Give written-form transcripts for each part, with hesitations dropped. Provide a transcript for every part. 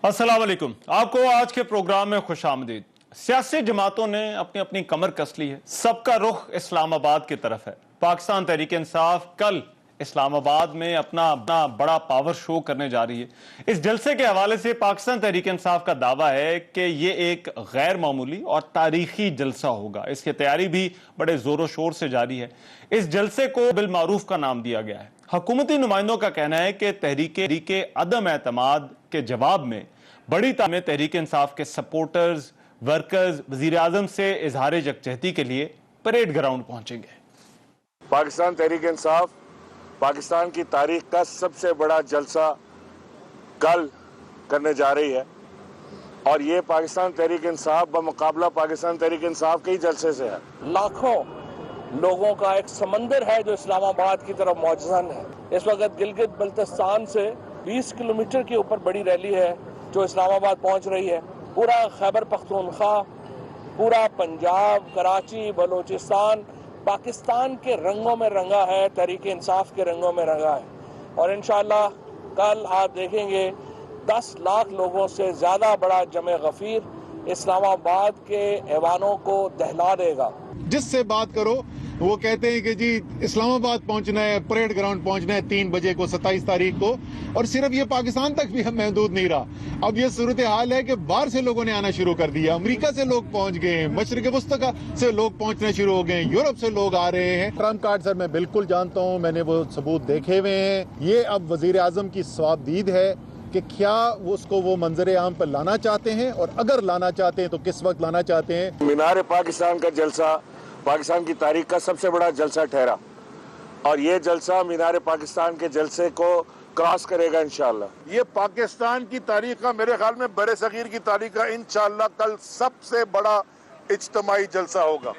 अस्सलाम वालेकुम। आपको आज के प्रोग्राम में खुशामदीद। सियासी जमातों ने अपनी अपनी कमर कस ली है, सबका रुख इस्लामाबाद की तरफ है। पाकिस्तान तहरीक इंसाफ कल इस्लामाबाद में अपना बड़ा पावर शो करने जा रही है। इस जलसे के हवाले से पाकिस्तान तहरीक इंसाफ का दावा है कि ये एक गैर मामूली और तारीखी जलसा होगा। इसकी तैयारी भी बड़े जोरों शोर से जारी है। इस जलसे को बिल मारूफ का नाम दिया गया है। हुकूमती नुमाइंदों का कहना है कि तहरीक अदम एतमाद के जवाब में बड़ी तादाद में तहरीक इंसाफ के सपोर्टर्स, वर्कर्स वजीर आजम से इजहार यकजहती के लिए परेड ग्राउंड पहुंचेंगे। पाकिस्तान तहरीक इंसाफ पाकिस्तान की तारीख का सबसे बड़ा जलसा कल करने जा रही है और ये पाकिस्तान तहरीक इंसाफ बमुकाबला पाकिस्तान तहरीक इंसाफ के ही जलसे से है। लाखों लोगों का एक समंदर है जो इस्लामाबाद की तरफ मौजूद है। इस वक्त गिलगित बल्तिस्तान से 20 किलोमीटर के ऊपर बड़ी रैली है जो इस्लामाबाद पहुंच रही है। पूरा खैबर पख्तूनख्वा, पूरा पंजाब, कराची, बलूचिस्तान पाकिस्तान के रंगों में रंगा है, तहरीक इंसाफ के रंगों में रंगा है। और इंशाअल्लाह कल आप देखेंगे 10 लाख लोगों से ज्यादा बड़ा जमे गफीर इस्लामाबाद के ऐवानों को दहला देगा। जिससे बात करो वो कहते हैं कि जी इस्लामाबाद पहुंचना है, परेड ग्राउंड पहुंचना है 3 बजे को 27 तारीख को। और सिर्फ ये पाकिस्तान तक भी महदूद नहीं रहा। अब ये सूरत हाल है कि बाहर से लोगों ने आना शुरू कर दिया। अमेरिका से लोग पहुंच गए, मशरिक वस्ती से लोग पहुंचना शुरू हो गए, यूरोप से लोग आ रहे हैं। ट्रम्प कार्ड सर मैं बिल्कुल जानता हूँ, मैंने वो सबूत देखे हुए हैं। ये अब वजीर आजम की सवाबदीद है कि क्या वो उसको वो मंजर आम पर लाना चाहते हैं, और अगर लाना चाहते हैं तो किस वक्त लाना चाहते हैं। मीनार पाकिस्तान का जलसा पाकिस्तान की तारीख का सबसे बड़ा जलसा ठहरा और ये जलसा मीनार पाकिस्तान के जलसे को क्रॉस करेगा इंशाअल्लाह। ये पाकिस्तान की तारीख का, मेरे ख्याल में बड़े सगीर की तारीख का इंशाअल्लाह कल सबसे बड़ा इज्तिमाई जलसा होगा।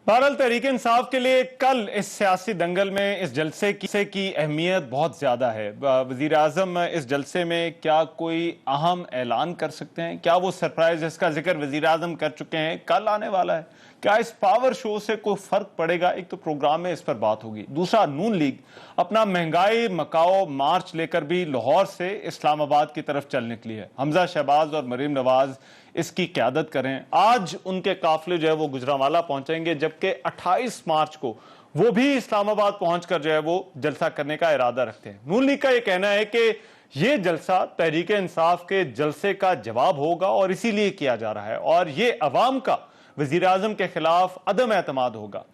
बहरहाल तहरीक इंसाफ के लिए कल इस सियासी दंगल में इस जलसे की अहमियत बहुत ज्यादा है। वजीर आजम इस जलसे में क्या कोई अहम ऐलान कर सकते हैं? क्या वो सरप्राइज जिसका जिक्र वजीर आजम कर चुके हैं कल आने वाला है? क्या इस पावर शो से कोई फर्क पड़ेगा? एक तो प्रोग्राम में इस पर बात होगी। दूसरा, नून लीग अपना महंगाई मकाओ मार्च लेकर भी लाहौर से इस्लामाबाद की तरफ चल निकली है। हमजा शहबाज और मरीम नवाज इसकी क़यादत करें। आज उनके काफिले जो है वो गुजरांवाला पहुंचेंगे, जबकि 28 मार्च को वो भी इस्लामाबाद पहुंचकर जो है वो जलसा करने का इरादा रखते हैं। नून लीग का यह कहना है कि ये जलसा तहरीक इंसाफ के जलसे का जवाब होगा और इसीलिए किया जा रहा है, और ये अवाम का वजीर आजम के खिलाफ अदम एतमाद होगा।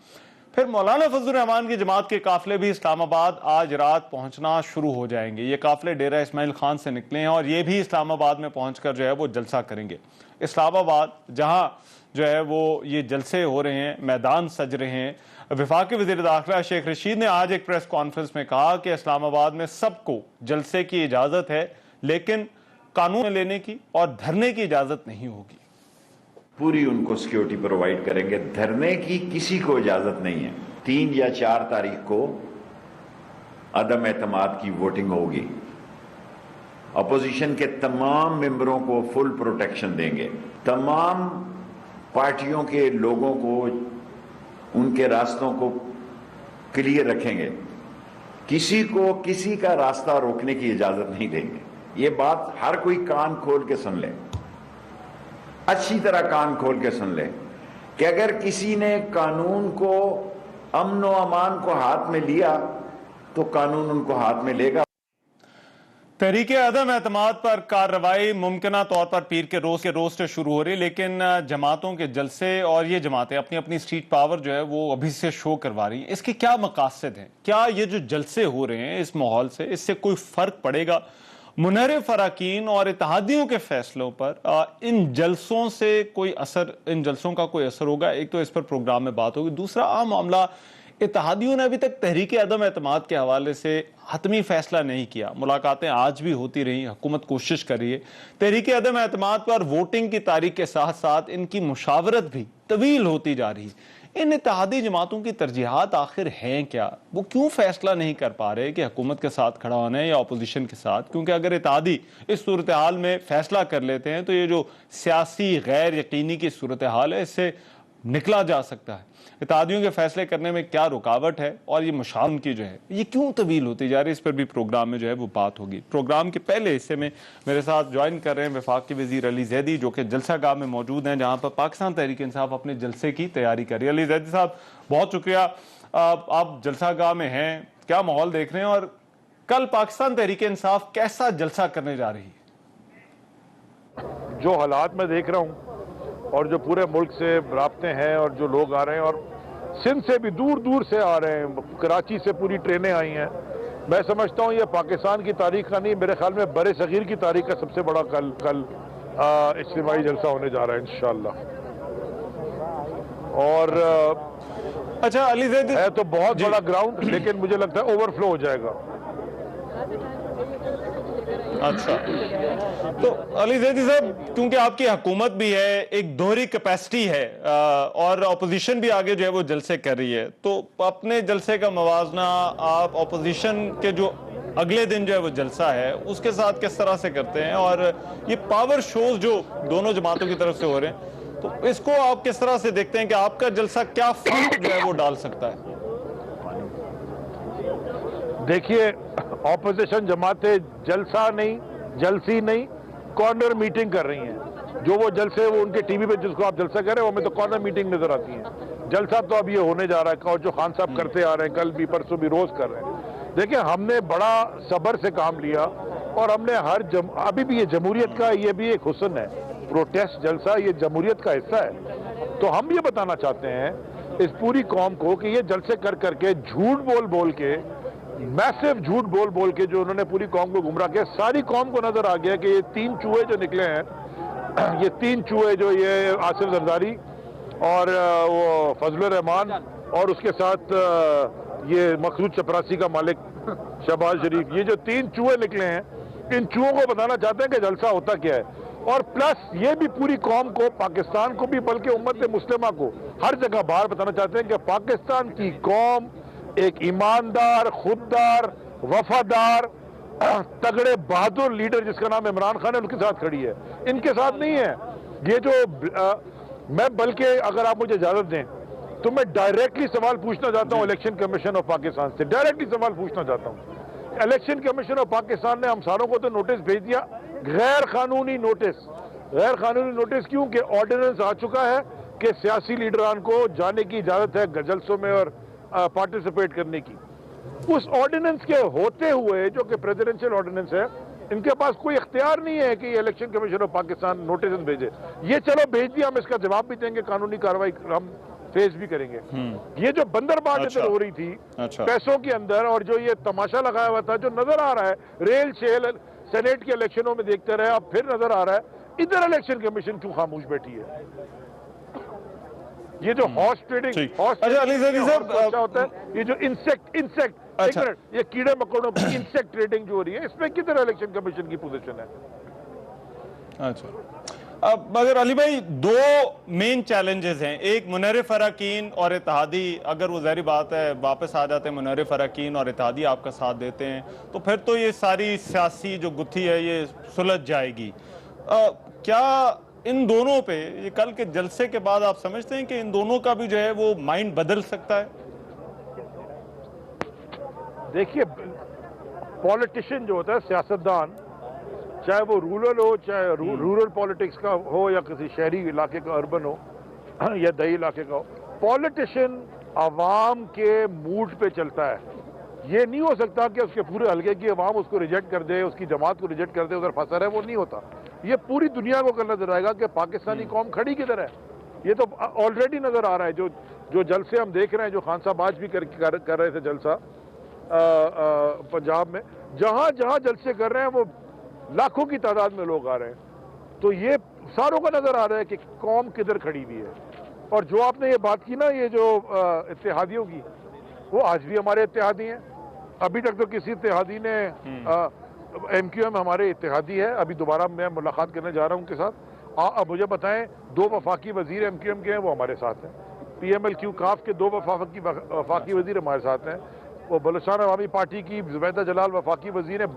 फिर मौलाना फजलुर रहमान की जमात के काफिले भी इस्लामाबाद आज रात पहुंचना शुरू हो जाएंगे। ये काफिले डेरा इस्माइल खान से निकले हैं और ये भी इस्लामाबाद में पहुंचकर जो है वो जलसा करेंगे। इस्लामाबाद जहां जो है वो ये जलसे हो रहे हैं, मैदान सज रहे हैं। वफाकी वज़ीर दाखिला शेख रशीद ने आज एक प्रेस कॉन्फ्रेंस में कहा कि इस्लामाबाद में सबको जलसे की इजाजत है, लेकिन कानून लेने की और धरने की इजाजत नहीं होगी। पूरी उनको सिक्योरिटी प्रोवाइड करेंगे। धरने की किसी को इजाजत नहीं है। 3 या 4 तारीख को अदम एतमाद की वोटिंग होगी। अपोजिशन के तमाम मेंबरों को फुल प्रोटेक्शन देंगे। तमाम पार्टियों के लोगों को उनके रास्तों को क्लियर रखेंगे। किसी को किसी का रास्ता रोकने की इजाजत नहीं देंगे। ये बात हर कोई कान खोल के सुन ले, अच्छी तरह कान खोल के सुन ले कि अगर किसी ने कानून को, अमन व अमान को हाथ में लिया तो कानून उनको हाथ में लेगा। तहरीक अदम एतमाद पर कार्रवाई मुमकिना तौर पर पीर के रोज से शुरू हो रही, लेकिन जमातों के जलसे और ये जमातें अपनी अपनी स्ट्रीट पावर जो है वो अभी से शो करवा रही हैं। इसके क्या मकासद हैं? क्या ये जो जलसे हो रहे हैं इस माहौल से, इससे कोई फर्क पड़ेगा मुनहरिफ अरकान और इत्तेहादियों के फैसलों पर? इन जलसों से कोई असर, इन जलसों का कोई असर होगा? एक तो इस पर प्रोग्राम में बात होगी। दूसरा आम मामला, इत्तेहादियों ने अभी तक तहरीक अदम एतमाद के हवाले से हतमी फैसला नहीं किया। मुलाकातें आज भी होती रही, हुकूमत कोशिश कर रही है। तहरीक अदम एतमाद पर वोटिंग की तारीख के साथ साथ इनकी मुशावरत भी तवील होती जा रही है। इन इत्तेहादी जमातों की तरजीहात आखिर हैं क्या? वो क्यों फैसला नहीं कर पा रहे कि हुकूमत के साथ खड़ा होना है या अपोजिशन के साथ? क्योंकि अगर इत्तेहादी इस सूरत हाल में फैसला कर लेते हैं तो ये जो सियासी गैर यकीनी की सूरत हाल है, इससे निकला जा सकता है? इत्तेहादियों के फैसले करने में क्या रुकावट है और ये मशाल की जो है ये क्यों तवील होती जा रही है? इस पर भी प्रोग्राम में जो है वो बात होगी। प्रोग्राम के पहले हिस्से में मेरे साथ ज्वाइन कर रहे हैं वफाकी वजीर अली जैदी, जो कि जलसागाह में मौजूद हैं जहां पर पाकिस्तान तहरीक इंसाफ अपने जलसे की तैयारी कर रही है। अली जैदी साहब, बहुत शुक्रिया। आप जलसागाह में हैं, क्या माहौल देख रहे हैं और कल पाकिस्तान तहरीक इंसाफ कैसा जलसा करने जा रही है? जो हालात मैं देख रहा हूं और जो पूरे मुल्क से राब्ते हैं और जो लोग आ रहे हैं और सिंध से भी दूर दूर से आ रहे हैं, कराची से पूरी ट्रेनें आई हैं, मैं समझता हूं ये पाकिस्तान की तारीख का नहीं, मेरे ख्याल में बड़े सगीर की तारीख का सबसे बड़ा कल इज्तिमाई जलसा होने जा रहा है इंशाअल्लाह। और अच्छा अली जैदी, है तो बहुत बड़ा ग्राउंड, लेकिन मुझे लगता है ओवरफ्लो हो जाएगा। अच्छा, तो अली जैदी साहब, क्योंकि आपकी हुकूमत भी है, एक दोहरी कैपेसिटी है और अपोजिशन भी आगे जो है वो जलसे कर रही है, तो अपने जलसे का मवाजना आप अपोजिशन के जो अगले दिन जो है वो जलसा है उसके साथ किस तरह से करते हैं? और ये पावर शोज जो दोनों जमातों की तरफ से हो रहे हैं, तो इसको आप किस तरह से देखते हैं कि आपका जलसा क्या फर्क जो है वो डाल सकता है? देखिए, ऑपोजिशन जमातें जलसा नहीं, जलसी नहीं, कॉर्नर मीटिंग कर रही हैं। जो वो जलसे, वो उनके टीवी पे जिसको आप जलसा कर रहे हैं वो में तो कॉर्नर मीटिंग नजर आती है। जलसा तो अब ये होने जा रहा है और जो खान साहब करते आ रहे हैं, कल भी परसों भी रोज कर रहे हैं। देखिए, हमने बड़ा सब्र से काम लिया और हमने अभी भी ये जमहूरियत का ये भी एक हुस्न है, प्रोटेस्ट जलसा ये जमहूरियत का हिस्सा है। तो हम ये बताना चाहते हैं इस पूरी कौम को कि ये जलसे कर करके झूठ बोल के, मैसिव झूठ बोल के जो उन्होंने पूरी कौम को गुमराह किया, सारी कौम को नजर आ गया कि ये 3 चूहे जो निकले हैं, ये 3 चूहे जो ये आसिफ जरदारी और वो फजलुर रहमान और उसके साथ ये मखसूद चपरासी का मालिक शहबाज शरीफ, ये जो 3 चूहे निकले हैं, इन चूहों को बताना चाहते हैं कि जलसा होता क्या है। और प्लस ये भी पूरी कौम को, पाकिस्तान को भी, बल्कि उम्मत मुस्लिमा को हर जगह बाहर बताना चाहते हैं कि पाकिस्तान की कौम एक ईमानदार, खुददार, वफादार, तगड़े बहादुर लीडर जिसका नाम इमरान खान है, उनके साथ खड़ी है, इनके साथ नहीं है। ये जो मैं बल्कि अगर आप मुझे इजाजत दें तो मैं डायरेक्टली सवाल पूछना चाहता हूं इलेक्शन कमीशन ऑफ पाकिस्तान से, डायरेक्टली सवाल पूछना चाहता हूं। इलेक्शन कमीशन ऑफ पाकिस्तान ने हम सारों को तो नोटिस भेज दिया, गैर कानूनी नोटिस। गैर कानूनी नोटिस क्यों? कि ऑर्डिनेंस आ चुका है कि सियासी लीडरान को जाने की इजाजत है जलसों में और पार्टिसिपेट करने की। उस ऑर्डिनेंस के होते हुए, जो कि प्रेसिडेंशियल ऑर्डिनेंस है, इनके पास कोई इख्तियार नहीं है कि election commission of Pakistan notice भेजे। ये चलो भेज दिया, हम इसका जवाब भी देंगे, कानूनी कार्रवाई हम फेस भी करेंगे। ये जो बंदरबांट अच्छा। हो रही थी अच्छा। पैसों के अंदर, और जो ये तमाशा लगाया हुआ था, जो नजर आ रहा है रेल शेल सेनेट के इलेक्शनों में देखते रहे, अब फिर नजर आ रहा है, इधर इलेक्शन कमीशन क्यों खामोश बैठी है? ये जो हॉर्स ट्रेडिंग, अच्छा अली जैदी साहब, क्या होता है, ये जो इंसेक्ट अच्छा। ये कीड़े मकोड़ों की इंसेक्ट ट्रेडिंग जो हो रही है, इसमें किधर इलेक्शन कमीशन की पोजीशन है? अच्छा, अब मगर अली भाई, 2 मेन चैलेंजेस हैं, एक मुनर्रिफ अरकान और इत्तेहादी। अगर वो ज़ाहिर बात है वापस आ जाते हैं मुनर्रिफ अरकान और इत्तेहादी आपका साथ देते हैं, तो फिर तो ये सारी सियासी जो गुत्थी है ये सुलझ जाएगी। क्या इन दोनों पे, ये कल के जलसे के बाद आप समझते हैं कि इन दोनों का भी जो है वो माइंड बदल सकता है? देखिए, पॉलिटिशियन जो होता है, सियासतदान, चाहे वो रूरल हो, चाहे रूरल पॉलिटिक्स का हो या किसी शहरी इलाके का, अर्बन हो या दही इलाके का हो, पॉलिटिशियन आवाम के मूड पे चलता है। ये नहीं हो सकता कि उसके पूरे हलके की आवाम उसको रिजेक्ट कर दे, उसकी जमात को रिजेक्ट कर दे, उधर फंसा रहे, वो नहीं होता। ये पूरी दुनिया को कल नजर आएगा कि पाकिस्तानी कौम खड़ी किधर है। ये तो ऑलरेडी नजर आ रहा है, जो जलसे हम देख रहे हैं, जो खान साहब आज भी कर रहे थे जलसा पंजाब में, जहां जहां जलसे कर रहे हैं वो लाखों की तादाद में लोग आ रहे हैं। तो ये सारों को नजर आ रहा है कि कौम किधर खड़ी हुई है। और जो आपने ये बात की ना, ये जो इत्तेहादियों की, वो आज भी हमारे इत्तेहादी हैं। अभी तक तो किसी इत्तेहादी ने MQM हमारे इत्तेहादी है, अभी दोबारा मैं मुलाकात करने जा रहा हूं उनके साथ। अब मुझे बताएं, 2 वफाकी वजीर MQM के हैं, वो हमारे साथ हैं। PMLQ काफ के 2 वफाकी वजीर हमारे साथ हैं। वो बलूचिस्तान अवामी पार्टी की जुबैदा जलाल वफाकी वजीर है,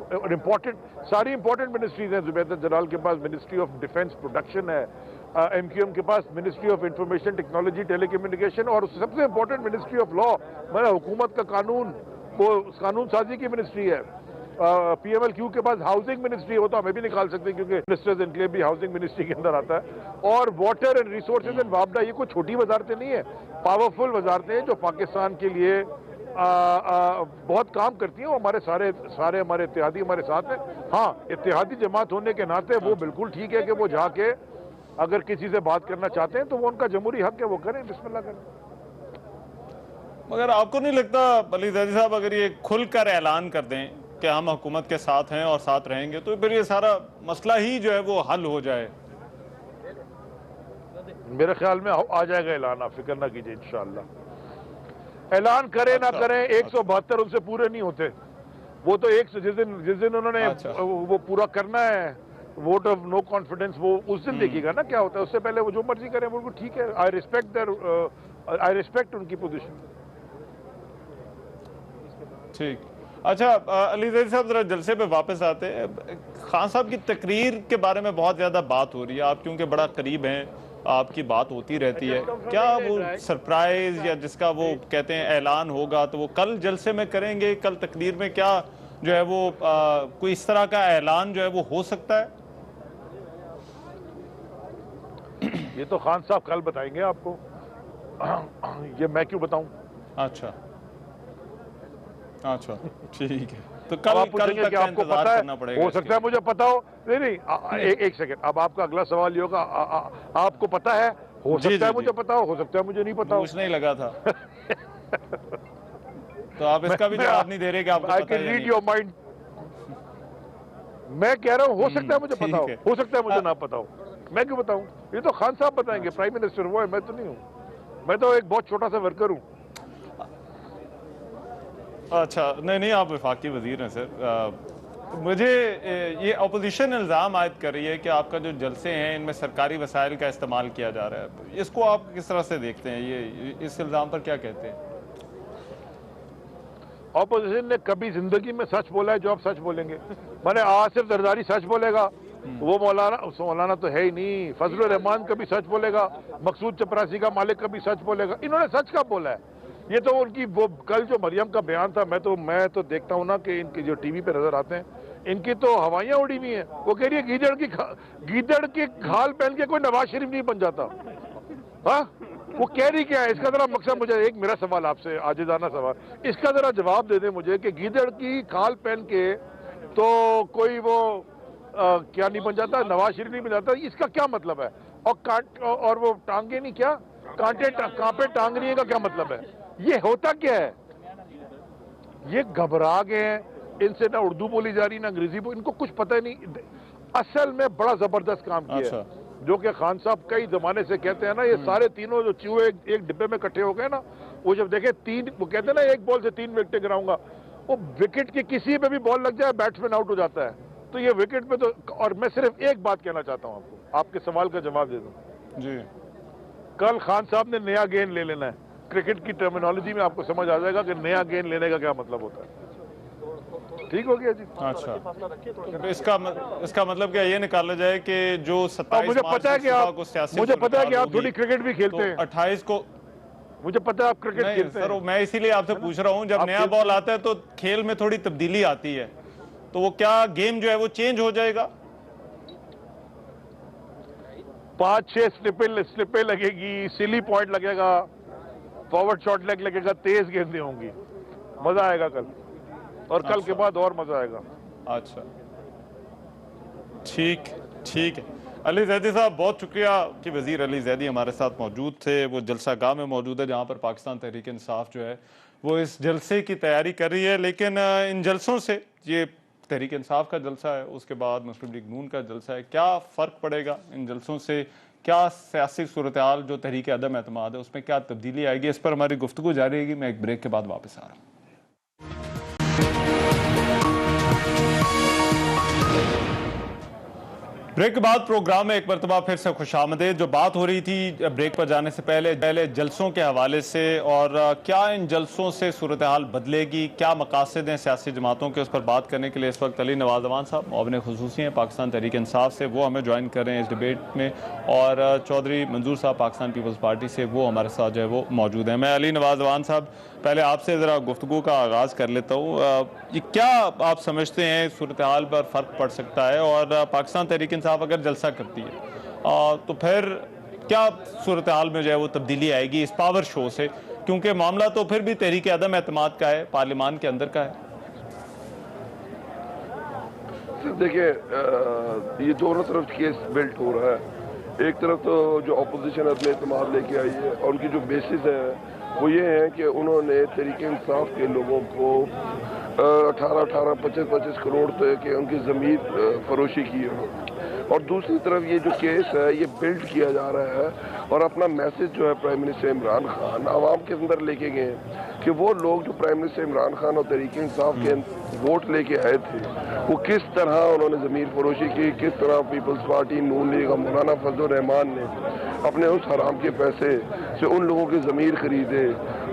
सारी इंपॉर्टेंट मिनिस्ट्रीज हैं। जुबैदा जलाल के पास मिनिस्ट्री ऑफ डिफेंस प्रोडक्शन है, MQM के पास ministry of information technology telecommunication, और सबसे इंपॉर्टेंट मिनिस्ट्री ऑफ लॉ, मतलब हुकूमत का कानून, वो कानून साजी की मिनिस्ट्री है। PMLQ के पास हाउसिंग मिनिस्ट्री हो, तो हमें भी निकाल सकते हैं क्योंकि मिनिस्टर्स एनक्लेव भी हाउसिंग मिनिस्ट्री के अंदर आता है। और वाटर एंड रिसोर्सेज एंड वापडा, ये कोई छोटी वजारतें नहीं है, पावरफुल वजारतें हैं जो पाकिस्तान के लिए बहुत काम करती हैं। वो हमारे सारे हमारे इत्तेहादी हमारे साथ हैं। हाँ, इत्तेहादी जमात होने के नाते वो बिल्कुल ठीक है कि वो जाके अगर किसी से बात करना चाहते हैं तो वो उनका जमहूरी हक है, वो करें, बिस्मिल्लाह करें। मगर आपको नहीं लगता अली जैदी साहब, अगर ये खुलकर ऐलान कर दें कि हम हुकूमत के साथ हैं और साथ रहेंगे, तो फिर ये सारा मसला ही जो है वो हल हो जाए? मेरे ख्याल में आ जाएगा ऐलान, आप फिक्र ना कीजिए, इंशाअल्लाह। ऐलान करें ना करें, 172 उनसे पूरे नहीं होते। वो तो जिस दिन उन्होंने वो पूरा करना है, वोट ऑफ नो कॉन्फिडेंस, वो उस दिन देखिएगा ना क्या होता है। उससे पहले वो जो मर्जी करें, वो ठीक है। आई रिस्पेक्ट उनकी पोजीशन। ठीक, अच्छा अली जैदी साहब, जरा जलसे पे वापस आते हैं। खान साहब की तकरीर के बारे में बहुत ज्यादा बात हो रही है, आप क्योंकि बड़ा करीब हैं, आपकी बात होती रहती है। क्या वो सरप्राइज या जिसका वो कहते हैं ऐलान होगा, तो वो कल जलसे में करेंगे? कल तकरीर में क्या जो है वो कोई इस तरह का ऐलान जो है वो हो सकता है? ये तो खान साहब कल बताएंगे आपको, ये मैं क्यों बताऊं? अच्छा, ठीक है, तो कल आप पूछेंगे कि आपको पता है, हो सकता है मुझे पता हो। नहीं, एक सेकंड, अब आपका अगला सवाल ये होगा, आपको पता है, हो सकता है मुझे पता हो सकता है मुझे नहीं पता हो। कुछ नहीं लगा था। तो आप इसका भी जवाब नहीं दे रहे कि आपको पता है? I can read your mind. मैं कह रहा हूँ हो सकता है मुझे पता हो सकता है मुझे ना पता हो। मैं क्यों बताऊं? ये तो खान साहब बताएंगे, प्राइम मिनिस्टर वो है, मैं तो नहीं हूँ। मैं तो एक बहुत छोटा सा वर्कर हूँ। अच्छा, नहीं, आप वफाकी वजीर हैं सर। मुझे ये अपोजिशन इल्ज़ाम आयद कर रही है कि आपका जो जलसे हैं इनमें सरकारी वसाइल का इस्तेमाल किया जा रहा है। इसको आप किस तरह से देखते हैं? ये इस इल्ज़ाम पर क्या कहते हैं? ऑपोजिशन ने कभी जिंदगी में सच बोला है जो आप सच बोलेंगे? मैंने आसिफ जरदारी सच बोलेगा, वो मौलाना तो है ही नहीं। फजलुर रहमान कभी सच बोलेगा, मकसूद चपरासी का मालिक कभी सच बोलेगा। इन्होंने सच कब बोला है? ये तो उनकी वो कल जो मरियम का बयान था, मैं तो देखता हूँ ना कि इनकी जो टीवी पे नजर आते हैं, इनकी तो हवाइयाँ उड़ी हुई हैं। वो कह रही है गीदड़ की खाल पहन के कोई नवाज शरीफ नहीं बन जाता। हाँ, वो कह रही क्या है? इसका जरा मकसद, मुझे एक मेरा सवाल आपसे, आजिज़ाना सवाल, इसका जरा जवाब दे दें मुझे कि गीदड़ की खाल पहन के तो कोई वो क्या नहीं बन जाता, नवाज शरीफ नहीं बन जाता। इसका क्या मतलब है? और वो टांगे नहीं, क्या कांपे टांग रही है का क्या मतलब है? ये होता क्या है? ये घबरा गए हैं, इनसे ना उर्दू बोली जा रही ना अंग्रेजी बोली, इनको कुछ पता ही नहीं। असल में बड़ा जबरदस्त काम किया है, जो कि खान साहब कई जमाने से कहते हैं ना, ये सारे तीनों जो चूहे एक डिब्बे में इकट्ठे हो गए ना, वो जब देखे वो कहते हैं ना एक बॉल से 3 विकेट गिराऊंगा, वो विकेट की किसी पे भी बॉल लग जाए बैट्समैन आउट हो जाता है। तो ये विकेट पे तो, और मैं सिर्फ एक बात कहना चाहता हूं आपको, आपके सवाल का जवाब दे दूं जी। कल खान साहब ने नया गेंद ले लेना है। क्रिकेट की टर्मिनोलॉजी में आपको समझ आ जाएगा कि नया गेंद लेने का क्या मतलब होता है। ठीक हो गया जी? अच्छा, तो इसका मतलब क्या ये निकाला जाए कि जो 27 मुझे पता है कि आप थोड़ी क्रिकेट भी खेलते हैं। 28 को मुझे पता है आप क्रिकेट खेलते हैं। सर, मैं इसीलिए आपसे पूछ रहा हूँ, जब नया बॉल आता है तो खेल में थोड़ी तब्दीली आती है, तो वो क्या गेम जो है वो चेंज हो जाएगा? 5-6 स्लिपें लगेगी, सिली पॉइंट लगेगा, फॉरवर्ड शॉट लेग लगेगा, तेज गेंदें होंगी, मजा आएगा कल, और कल के बाद और मजा आएगा। अच्छा, ठीक है। अली जैदी साहब, बहुत शुक्रिया कि वजीर अली जैदी हमारे साथ मौजूद थे। वो जलसा गाह में मौजूद है जहाँ पर पाकिस्तान तहरीक इंसाफ जो है वो इस जलसे की तैयारी कर रही है। लेकिन इन जलसों से, ये तहरीक इंसाफ का जलसा है, उसके बाद मुस्लिम लीग नून का जलसा है, क्या फ़र्क पड़ेगा इन जलसों से? क्या सियासी सूरत हाल जो तहरीक अदम एतमाद है उसमें क्या तब्दीली आएगी? इस पर हमारी गुफ्तगू जारी रहेगी। मैं एक ब्रेक के बाद वापस आ रहा हूँ। ब्रेक के बाद प्रोग्राम में एक मरतबा फिर से खुशामदीद। जो बात हो रही थी ब्रेक पर जाने से पहले जलसों के हवाले से, और क्या इन जलसों से सूरत हाल बदलेगी, क्या मकासद हैं सियासी जमातों के, उस पर बात करने के लिए इस वक्त अली नवाज अवान साहब मुआविन खुसूसी हैं पाकिस्तान तहरीक इंसाफ से, वो हमें ज्वाइन कर रहे हैं इस डिबेट में, और चौधरी मंजूर साहब पाकिस्तान पीपल्स पार्टी से, वो हमारे साथ जो है वो मौजूद हैं। मैं अली नवाज अवान साहब पहले आपसे ज़रा गुफ्तगू का आगाज़ कर लेता हूँ। ये क्या आप समझते हैं सूरत हाल पर फ़र्क पड़ सकता है, और पाकिस्तान तहरीक इंसाफ अगर जलसा करती है तो फिर क्या सूरत हाल में जो है वो तब्दीली आएगी इस पावर शो से, क्योंकि मामला तो फिर भी तहरीक अदम एतमाद का है, पार्लियामान के अंदर का है। देखिए, ये दोनों तरफ केस बिल्ट हो रहा है। एक तरफ तो जो अपोजिशन अपने एतमाद लेके आई है, और उनकी जो बेसिस है वो ये है कि उन्होंने तहरीक इंसाफ के लोगों को 18-18, 25-25 करोड़ तक के उनकी ज़मीन फरोशी की है। और दूसरी तरफ ये जो केस है ये बिल्ड किया जा रहा है, और अपना मैसेज जो है प्राइम मिनिस्टर इमरान खान आवाम के अंदर लेके गए हैं कि वो लोग जो प्राइम मिनिस्टर इमरान खान और तहरीक इंसाफ के वोट लेके आए थे, वो किस तरह उन्होंने ज़मीन फरोशी की, किस तरह पीपल्स पार्टी, नून लीग और मौलाना फजल रहमान ने अपने उस हराम के पैसे से उन लोगों की ज़मीर खरीदे,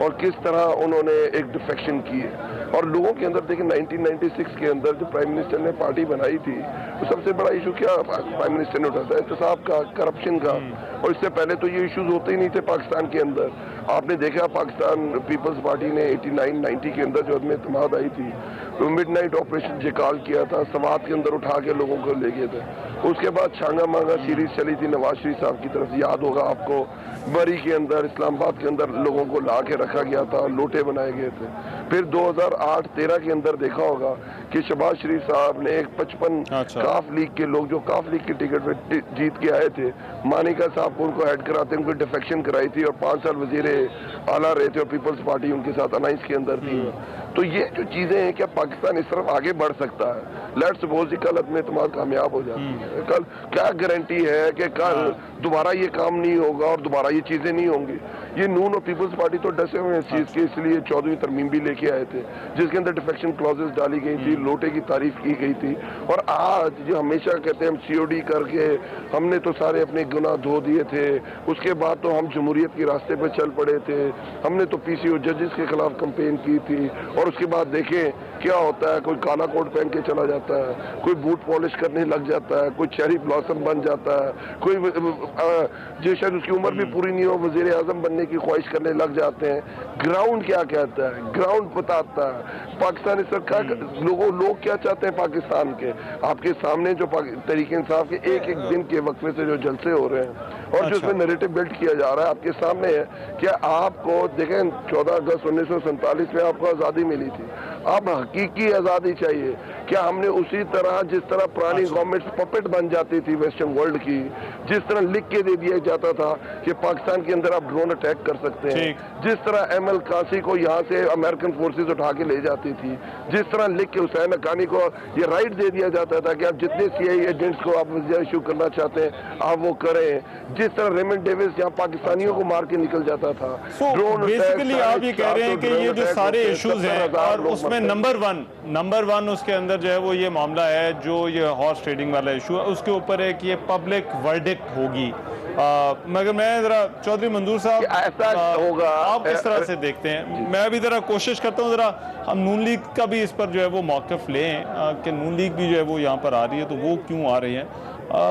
और किस तरह उन्होंने एक डिफेक्शन की है। और लोगों के अंदर देखिए 1996 के अंदर जो प्राइम मिनिस्टर ने पार्टी बनाई थी, तो सबसे बड़ा इशू क्या प्राइम मिनिस्टर ने उठाया, एहतसाब का, करप्शन का, और इससे पहले तो ये इश्यूज होते ही नहीं थे पाकिस्तान के अंदर। आपने देखा पाकिस्तान पीपल्स पार्टी ने 89-90 के अंदर जो अदम एतमाद आई थी, तो मिडनाइट ऑपरेशन जिकाल किया था, सवात के अंदर उठा के लोगों को ले गए थे। उसके बाद छांगा मांगा सीरीज चली थी नवाज शरीफ साहब की तरफ, याद होगा आपको, बरी के अंदर, इस्लामाबाद के अंदर लोगों को ला के रखा गया था, लोटे बनाए गए थे। फिर 2008-13 के अंदर देखा होगा कि शहबाज शरीफ साहब ने एक 55 काफ लीग के लोग जो काफ लीग की टिकट पे जीत के आए थे, मानिका साहब को उनको हेड कराते उनको डिफेक्शन कराई थी, और 5 साल वजीर आला रहे थे, और पीपल्स पार्टी उनके साथ अलायंस के अंदर थी। तो ये जो चीजें हैं, क्या पाकिस्तान इस तरफ आगे बढ़ सकता है? लेट्स सपोज कल अदम एतमाद कामयाब हो जाती है, कल क्या गारंटी है कि कल दोबारा ये काम नहीं होगा और दोबारा ये चीजें नहीं होंगी? ये नून और पीपल्स पार्टी तो डसे हुए हैं इस चीज के, इसलिए 14वीं तरमीम भी लेके आए थे जिसके अंदर डिफेक्शन क्लॉजेस डाली गई थी, लोटे की तारीफ की गई थी। और आज जो हमेशा कहते हैं हम COD करके हमने तो सारे अपने गुनाह धो दिए थे, उसके बाद तो हम जमहूरियत के रास्ते पे चल पड़े थे, हमने तो PCO जजेस के खिलाफ कंपेन की थी, और उसके बाद देखें क्या होता है, कोई काला कोट पहन के चला जाता है, कोई बूट पॉलिश करने लग जाता है, कोई चेरी ब्लॉसम बन जाता है, कोई जो शायद उसकी उम्र भी पूरी नहीं हो वजीर आजम बनने की ख्वाहिश करने लग जाते हैं। ग्राउंड क्या कहता है? ग्राउंड बताता है पाकिस्तानी सरकार लोग क्या चाहते हैं पाकिस्तान के। आपके सामने जो तहरीक इंसाफ के एक दिन के वक्फे से जो जलसे हो रहे हैं, और जो उसमें नैरेटिव बिल्ड किया जा रहा है आपके सामने है। क्या आपको देखें 14 अगस्त 1947 में आपको आज़ादी मिली थी, अब हकीकी आज़ादी चाहिए। क्या हमने उसी तरह जिस तरह पुरानी गवर्नमेंट पपेट बन जाती थी वेस्टर्न वर्ल्ड की, जिस तरह लिख के दे दिया जाता था कि पाकिस्तान के अंदर आप ड्रोन अटैक कर सकते हैं, जिस तरह ML कासी को यहाँ से अमेरिकन फोर्सेस उठा के ले जाती थी, जिस तरह लिख के हुसैन हक्कानी को ये राइट दे दिया जाता था कि आप जितने CIA एजेंट्स को आप वीजा इशू करना चाहते हैं आप वो करें, जिस तरह रेमंड डेविस यहाँ पाकिस्तानियों को मार के निकल जाता था। ड्रोन बेसिकली आप ये कह रहे हैं कि ये जो सारे इश्यूज हैं, और उसमें नंबर वन उसके अंदर जो है वो ये मामला है, जो ये हॉर्स ट्रेडिंग वाला इशू है, उसके ऊपर है कि ये पब्लिक वर्डिक्ट होगी। मगर मैं जरा चौधरी मंजूर साहब ऐसा होगा, आप किस तरह से देखते हैं? मैं भी जरा कोशिश करता हूँ, जरा हम नून लीग का भी इस पर जो है वो मौक़िफ़ लें कि नून लीग भी जो है वो यहाँ पर आ रही है, तो वो क्यों आ रही है।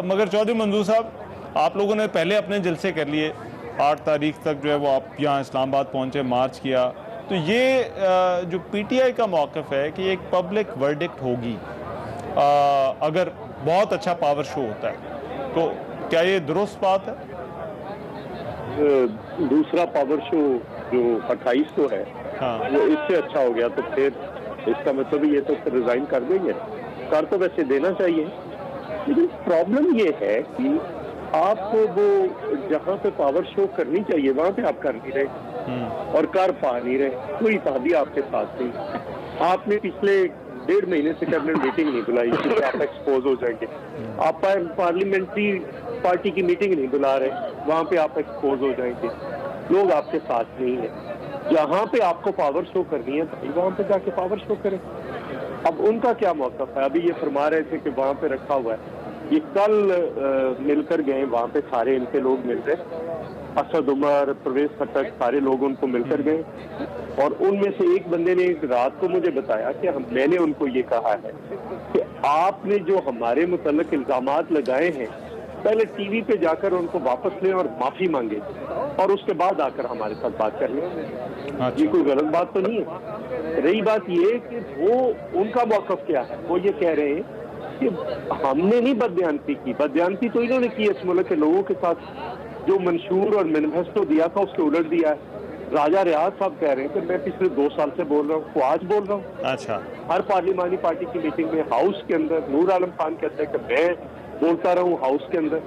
मगर चौधरी मंजूर साहब, आप लोगों ने पहले अपने जलसे कर लिए, 8 तारीख तक जो है वो आप यहाँ इस्लामाबाद पहुँचे, मार्च किया, तो ये जो PTI का मौक़िफ़ है कि एक पब्लिक वर्डिक्ट होगी अगर बहुत अच्छा पावर शो होता है, तो क्या ये दुरुस्त बात है? दूसरा पावर शो जो 28 को है, वो इससे अच्छा हो गया तो फिर इसका मतलब ये तो फिर रिजाइन कर देंगे। कर तो वैसे देना चाहिए, लेकिन प्रॉब्लम ये है कि आपको वो जहाँ पे पावर शो करनी चाहिए वहाँ पे आप कर नहीं रहे और कर पा नहीं रहे, कोई इत्तेहादी आपके साथ नहीं। आपने पिछले 1.5 महीने से कैबिनेट मीटिंग नहीं बुलाई जिससे आप एक्सपोज हो जाएंगे। आप पार्लियामेंट्री पार्टी की मीटिंग नहीं बुला रहे, वहाँ पे आप एक्सपोज हो जाएंगे। लोग आपके साथ नहीं है। जहाँ पे आपको पावर शो करनी है भाई वहाँ पे जाके पावर शो करें। अब उनका क्या मौक़िफ़ है? अभी ये फरमा रहे थे कि वहाँ पे रखा हुआ है, ये कल मिलकर गए, वहाँ पे सारे इनके लोग मिल रहे, असद उमर, परवेज खट्टक, सारे लोग उनको मिलकर गए। और उनमें से एक बंदे ने रात को मुझे बताया कि मैंने उनको ये कहा है कि आपने जो हमारे मुतल्लिक इल्जामात लगाए हैं, पहले टीवी पे जाकर उनको वापस लें और माफी मांगे, और उसके बाद आकर हमारे साथ बात कर लें। ये कोई गलत बात तो नहीं है। रही बात ये कि वो उनका मौक़िफ़ क्या है, वो ये कह रहे हैं कि हमने नहीं बदबयानती की, बदबयानती तो इन्होंने की इस मुल्क के लोगों के साथ, जो मंशूर और मैनिफेस्टो दिया था उसके उलट दिया है। राजा रियाज साहब कह रहे हैं कि मैं पिछले 2 साल से बोल रहा हूँ, वो आज बोल रहा हूँ। अच्छा, हर पार्लिमानी पार्टी की मीटिंग में हाउस के अंदर नूर आलम खान कहते हैं कि मैं बोलता रहा हूँ हाउस के अंदर।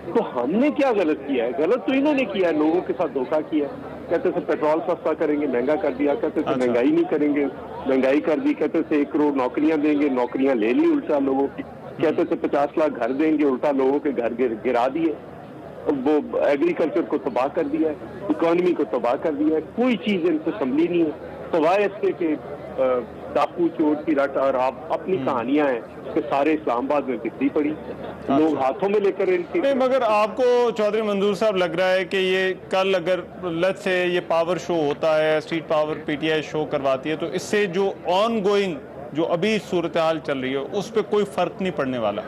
तो हमने क्या गलत किया है? गलत तो इन्होंने किया है, लोगों के साथ धोखा किया। कहते थे पेट्रोल सस्ता करेंगे, महंगा कर दिया। कहते थे महंगाई नहीं करेंगे, महंगाई कर दी। कहते थे 1 करोड़ नौकरियां देंगे, नौकरियां ले ली उल्टा लोगों की। कहते थे 50 लाख घर देंगे, उल्टा लोगों के घर गिरा दिए। वो एग्रीकल्चर को तबाह कर दिया है, इकोनॉमी को तबाह कर दिया है। कोई चीज इनसे संभली नहीं है, सवाए इसके कि डाकू चोर की रट और आप अपनी कहानियां हैं कि सारे इस्लामाबाद में बिखरी पड़ी, लोग हाथों में लेकर इनके। नहीं, मगर आपको चौधरी मंजूर साहब लग रहा है कि ये कल अगर लेट्स से ये पावर शो होता है, स्ट्रीट पावर पीटीआई शो करवाती है, तो इससे जो ऑन गोइंग जो अभी सूरत हाल चल रही है उस पर कोई फर्क नहीं पड़ने वाला,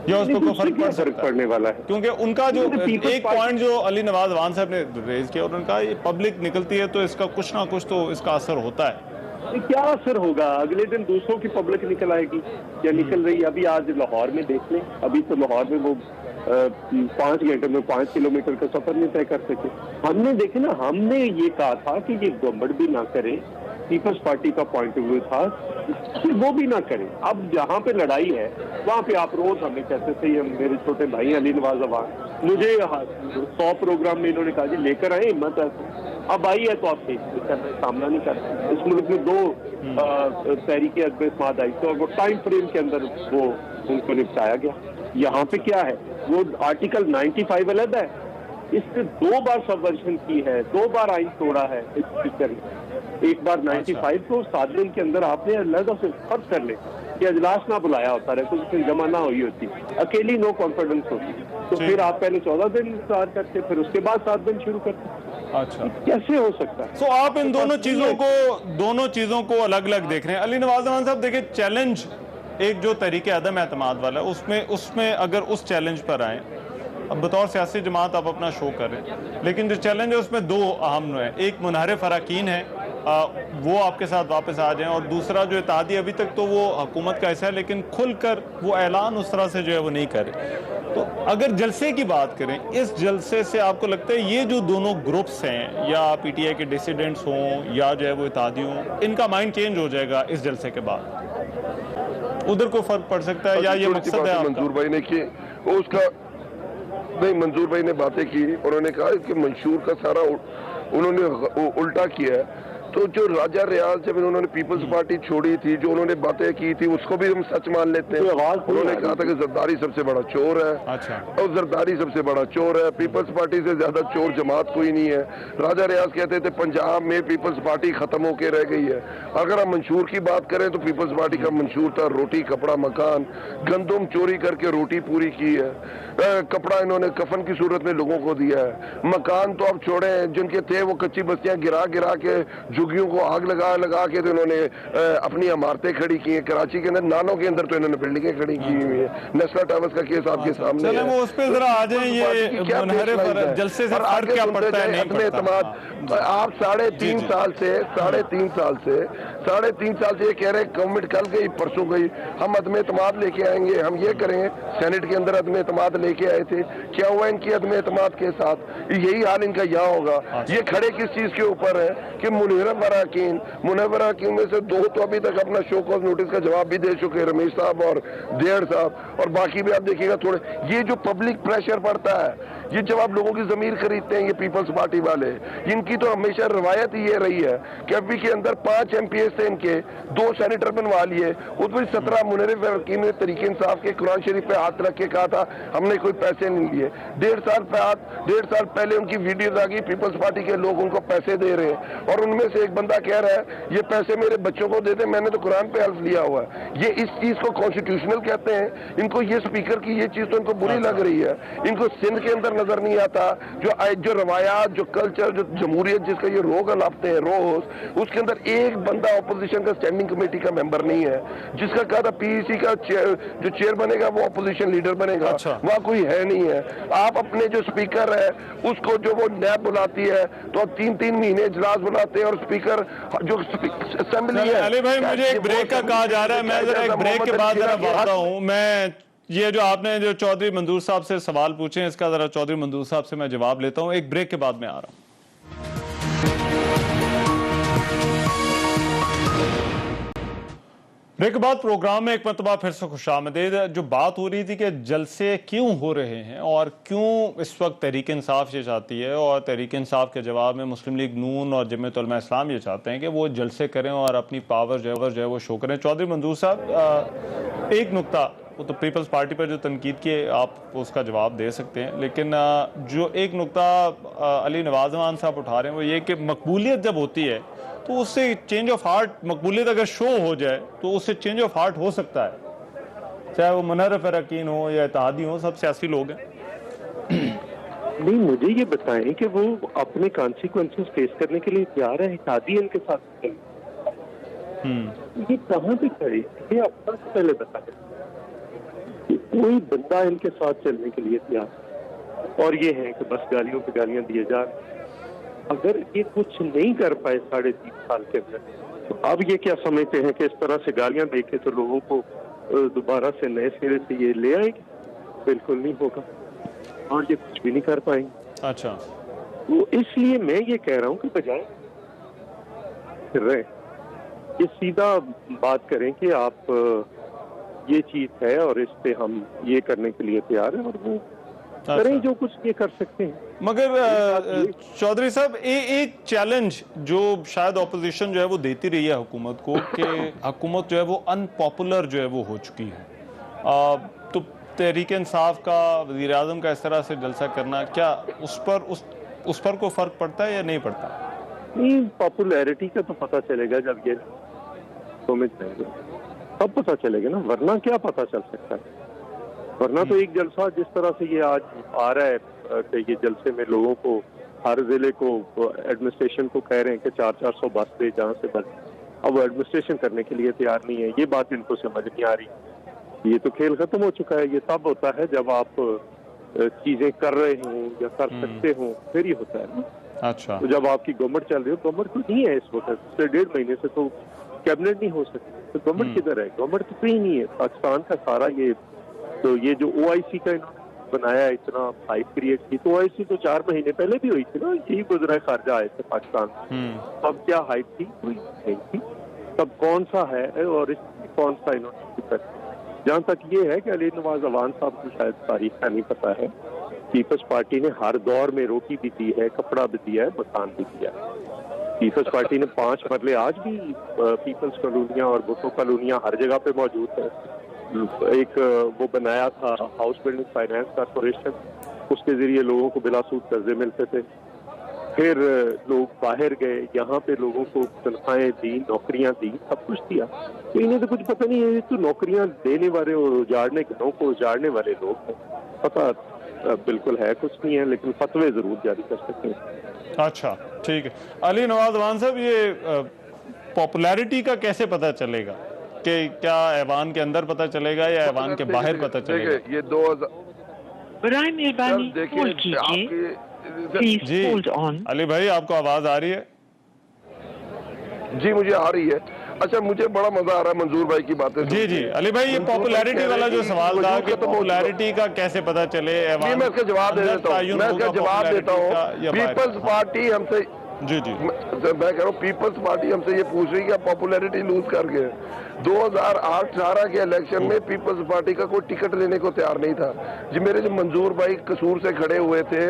या उस पर कोई फर्क पड़ने वाला है? क्योंकि उनका जो एक पॉइंट जो अली नवाज अवान साहब ने रेज किया, उन्होंने कहा ये पब्लिक निकलती है तो इसका कुछ ना कुछ तो इसका असर होता है। क्या असर होगा? अगले दिन दूसरों की पब्लिक निकल आएगी या निकल रही है। अभी आज लाहौर में देख लें, अभी तो लाहौर में वो 5 घंटे में 5 किलोमीटर का सफर नहीं तय कर सके। हमने देखे ना, हमने ये कहा था कि ये गवर्नमेंट भी ना करे, पीपल्स पार्टी का पॉइंट ऑफ व्यू था कि वो भी ना करे। अब जहाँ पे लड़ाई है वहाँ पे आप रोज हमें कहते थे, ये मेरे छोटे भाई अली नवाज अवान, मुझे 100 प्रोग्राम में इन्होंने कहा जी लेकर आए, हिम्मत है। अब आई है तो आप सामना नहीं कर रहे। इस मुल्क में 2 तहरीक अदब-ए-इस्माद आई, तो वो टाइम फ्रेम के अंदर वो उनको निपटाया गया। यहाँ पे क्या है, वो आर्टिकल 95 अलग है, इसने 2 बार सबवर्जन की है, 2 बार आइन तोड़ा है इस स्पीकर ने। एक बार 95 को 7 दिन के अंदर आपने अलग से फर्ज कर ले कि अजलास ना बुलाया होता, रेजोल्यूशन जमा ना हुई होती, अकेली नो कॉन्फिडेंस होती, तो फिर आप पहले 14 दिन इंतजार करते, फिर उसके बाद 7 दिन शुरू करते। अच्छा, कैसे हो सकता है? तो आप इन दोनों चीजों को अलग अलग देख रहे हैं। अली नवाज अवान साहब देखिए, चैलेंज एक जो तरीके अदम एतमाद वाला है, उसमें अगर उस चैलेंज पर आए, अब बतौर सियासी जमात आप अपना शो कर रहे हैं, लेकिन जो चैलेंज है उसमें 2 अहम है। एक मुनहरिफ अरकान है, वो आपके साथ वापस आ जाएं, और दूसरा जो इत्तेहादी अभी तक तो वो हुकूमत का हिस्सा है लेकिन खुलकर वो ऐलान उस तरह से जो है वो नहीं करे। तो अगर जलसे की बात करें, इस जलसे से आपको लगता है ये जो दोनों ग्रुप्स हैं, या पीटीआई के डिसिडेंट्स हों या जो है वो इत्तेहादी हों, इनका माइंड चेंज हो जाएगा इस जलसे के बाद? उधर को फर्क पड़ सकता है, या ये मकसद है मंजूर भाई ने की उसका नहीं, मंजूर भाई ने बातें की, उन्होंने कहा कि मंशूर का सारा उन्होंने उल्टा किया है। तो जो राजा रियाज जब इन्होंने पीपल्स पार्टी छोड़ी थी, जो उन्होंने बातें की थी उसको भी हम सच मान लेते हैं। उन्होंने कहा था कि जरदारी सबसे बड़ा चोर है। अच्छा। और जरदारी सबसे बड़ा चोर है, पीपल्स पार्टी से ज्यादा चोर जमात कोई नहीं है। राजा रियाज कहते थे पंजाब में पीपल्स पार्टी खत्म होकर रह गई है। अगर हम मंशूर की बात करें तो पीपल्स पार्टी का मंशूर था रोटी कपड़ा मकान, गंदम चोरी करके रोटी पूरी की है, कपड़ा इन्होंने कफन की सूरत में लोगों को दिया है, मकान तो आप छोड़े जिनके थे वो कच्ची बस्तियां गिरा के झुग्गियों को आग लगा के तो इन्होंने अपनी इमारतें खड़ी की हैं। कराची के अंदर नालों के अंदर तो इन्होंने बिल्डिंगें खड़ी की हुई है। नेस्ला टावर्स का केस आपके सामने है। वो उस पे जरा आ जाएं, ये जलसे से फर्क क्या पड़ता है? नहीं पड़ता। आप 3.5 साल से ये कह रहे हैं गवर्नमेंट कल गई परसों गई, हम अदम एतमाद लेके आएंगे, हम ये करेंगे। सेनेट के अंदर अदम एतमाद लेके आए थे, क्या हुआ इनकी अदम एतमाद के साथ? यही हाल इनका यहाँ होगा। ये खड़े किस चीज के ऊपर है कि मुनहरिफ अरकान में से 2 तो अभी तक अपना शो कॉज नोटिस का जवाब भी दे चुके, रमेश साहब और देहड़ साहब, और बाकी भी आप देखिएगा थोड़े। ये जो पब्लिक प्रेशर पड़ता है, ये जब आप लोगों की जमीर खरीदते हैं ये पीपल्स पार्टी वाले, इनकी तो हमेशा रवायत ही ये रही है कि अभी के अंदर 5 MPs थे इनके, 2 सेनेटर बनवा लिए, उसमें 17 मुनर्रिफ वकील ने तरीके इंसाफ के कुरान शरीफ पे हाथ रख के कहा था हमने कोई पैसे नहीं लिए। 1.5 साल पहले उनकी वीडियोज आ गई, पीपल्स पार्टी के लोग उनको पैसे दे रहे हैं और उनमें से एक बंदा कह रहा है ये पैसे मेरे बच्चों को दे दे, मैंने तो कुरान पे हल्फ लिया हुआ है। ये इस चीज को कॉन्स्टिट्यूशनल कहते हैं। इनको ये स्पीकर की ये चीज तो इनको बुरी लग रही है, इनको सिंध के अंदर नजर नहीं आता जो रवायात, जो कल्चर, जो जमहूरियत जिसका ये रोग अलापते हैं रोज, उसके अंदर एक बंदा ऑपोजिशन का स्टैंडिंग कमेटी का मेंबर नहीं है, जिसका कहा था PEC का जो चेयर बनेगा वो ऑपोजिशन लीडर बनेगा। वहां कोई है नहीं है। आप अपने जो स्पीकर है उसको जो वो नैब बुलाती है तो अब 3-3 महीने इजलास बुलाते हैं और स्पीकर जो असेंबली है। अली भाई मुझे एक ब्रेक का कहा जा रहा है, मैं जरा एक ब्रेक के बाद जरा बढ़ता हूं। मैं ये जो आपने जो चौधरी मंजूर साहब से सवाल पूछे हैं इसका जरा चौधरी मंजूर साहब से मैं जवाब लेता हूं, एक ब्रेक के बाद मैं आ रहा हूं। ब्रेक के बाद प्रोग्राम में एक मरतबा फिर से खुशामदीद। जो बात हो रही थी कि जलसे क्यों हो रहे हैं और क्यों इस वक्त तहरीक इंसाफ ये चाहती है और तहरीक इंसाफ के जवाब में मुस्लिम लीग नून और जमीयत उलमा इस्लाम ये चाहते हैं कि वो जलसे करें और अपनी पावर जो है वो शो करें। चौधरी मंजूर साहब, एक नुक्ता, वो तो पीपल्स पार्टी पर जो तनकीद किए आप उसका जवाब दे सकते हैं, लेकिन जो एक नुक्ता अली नवाज अमान साहब उठा रहे हैं वो ये कि मकबूलियत जब होती है तो उससे चेंज ऑफ हार्ट, मकबूलियत अगर शो हो जाए तो उससे चेंज ऑफ हार्ट हो सकता है, चाहे वो मुनर्रिफ अरकान हो या इत्तेहादी हो, सब सियासी लोग हैं। नहीं, मुझे ये बताएं कि वो अपने कॉन्सिक्वेंसेस फेस करने के लिए तैयार है, इत्तेहादी इनके साथ ये कहाँ पे खड़े, ये अपना से पहले बताएं। कोई बंदा इनके साथ चलने के लिए तैयार, और ये है कि बस गालियों पे गालियां दिए जा रहे। अगर ये कुछ नहीं कर पाए 3.5 साल के अंदर, तो अब ये क्या समझते हैं कि इस तरह से गालियां देके तो लोगों को दोबारा से नए सिरे से ये ले आएंगे? बिल्कुल नहीं होगा, और ये कुछ भी नहीं कर पाएंगे। अच्छा, तो इसलिए मैं ये कह रहा हूँ कि बजाय रहे ये सीधा बात करें कि आप ये चीज है और इस पे हम ये करने के लिए तैयार हैं और वो करें जो कुछ ये कर सकते हैं। मगर चौधरी साहब, एक चैलेंज जो शायद ऑपोजिशन जो है वो देती रही है हुकूमत को कि हुकूमत जो है वो अनपॉपुलर जो है वो हो चुकी है, तो तहरीक इंसाफ का, वज़ीर आज़म का इस तरह से जलसा करना, क्या उस पर कोई फर्क पड़ता है या नहीं पड़ता? नहीं, पॉपुलैरिटी का तो पता चलेगा जब ये तब पता चलेगा ना, वरना क्या पता चल सकता है? वरना तो एक जलसा जिस तरह से ये आज आ रहा है कि ये जलसे में लोगों को, हर जिले को, एडमिनिस्ट्रेशन को कह रहे हैं कि 400 बस दे जहाँ से बस, अब वो एडमिनिस्ट्रेशन करने के लिए तैयार नहीं है। ये बात इनको समझ नहीं आ रही। ये तो खेल खत्म हो चुका है। ये तब होता है जब आप चीजें कर रहे हों या कर सकते हों, फिर ही होता है ना। अच्छा, तो जब आपकी गवर्नमेंट चल रही हो, गवर्नमेंट तो नहीं है इस वक्त, पिछले 1.5 महीने से तो कैबिनेट नहीं हो सकती, तो गवर्नमेंट किधर है? गवर्नमेंट तो कहीं नहीं है। पाकिस्तान का सारा ये जो OIC का इन्होंने बनाया, इतना हाइप क्रिएट की, तो OIC तो 4 महीने पहले भी हुई थी ना, यही गुजरा खर्चा आए थे पाकिस्तान। तब क्या हाइप थी? कोई नहीं थी। तब कौन सा है और इसमें कौन सा इन्होंने, जहाँ तक ये है कि अली नवाज अवान साहब को शायद तारीख का नहीं पता है। पीपल्स पार्टी ने हर दौर में रोटी भी दी है, कपड़ा भी दिया है, मकान भी दिया है। पीपल्स पार्टी ने 5 मरले, आज भी पीपल्स कॉलोनियाँ और भुट्टो कॉलोनियाँ हर जगह पे मौजूद है। एक वो बनाया था हाउस बिल्डिंग फाइनेंस कॉर्पोरेशन, उसके जरिए लोगों को बिला सूद कर्जे मिलते थे। फिर लोग बाहर गए, यहाँ पे लोगों को तनख्वाहें दी, नौकरियां दी, सब कुछ दिया। तो इन्हें तो कुछ पता नहीं है, तो नौकरियां देने वाले और उजाड़ने, घरों को उजाड़ने वाले लोग हैं। पता बिल्कुल है कुछ नहीं है, लेकिन फतवे जरूर जारी कर सकते हैं। अच्छा, ठीक है। अली नवाज अमान साहब, ये पॉपुलैरिटी का कैसे पता चलेगा कि क्या ऐवान के अंदर पता चलेगा या ऐवान के बाहर पता चलेगा? ये 2000 जी अली भाई, आपको आवाज आ रही है? जी मुझे आ रही है। अच्छा, मुझे बड़ा मजा आ रहा है मंजूर भाई की बातें। जी जी अली भाई, ये पॉपुलैरिटी वाला जो सवाल था कि पॉपुलैरिटी का कैसे पता चले, मैं इसका जवाब दे देता हूँ। पीपल्स पार्टी हमसे जी जी। मैं कह रहा हूँ पीपल्स पार्टी हमसे ये पूछ रही है पॉपुलैरिटी लूज कर गए। 2008-18 के इलेक्शन में पीपल्स पार्टी का कोई टिकट लेने को तैयार नहीं था जी। मेरे जो मंजूर भाई कसूर से खड़े हुए थे,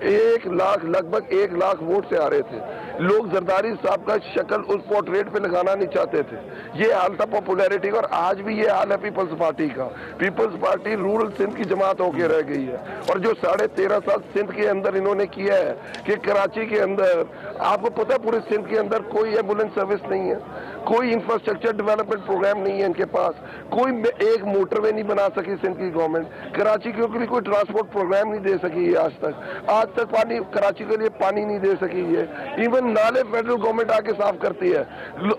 1 लाख लगभग 1 लाख वोट से आ रहे थे। लोग जरदारी साहब का शक्ल उस पोर्ट्रेट पे लगाना नहीं चाहते थे। ये हाल था पॉपुलैरिटी का, और आज भी ये हाल है पीपल्स पार्टी का। पीपल्स पार्टी रूरल सिंध की जमात होकर रह गई है। और जो 13.5 साल सिंध के अंदर इन्होंने किया है कि कराची के अंदर, आपको पता है पूरे सिंध के अंदर कोई एम्बुलेंस सर्विस नहीं है, कोई इंफ्रास्ट्रक्चर डेवलपमेंट प्रोग्राम नहीं है इनके पास, कोई एक मोटरवे नहीं बना सकी सिंध की गवर्नमेंट। कराची के लिए कोई ट्रांसपोर्ट प्रोग्राम नहीं दे सकी है आज तक पानी कराची के लिए पानी नहीं दे सकी है। इवन नाले फेडरल गवर्नमेंट आके साफ करती है।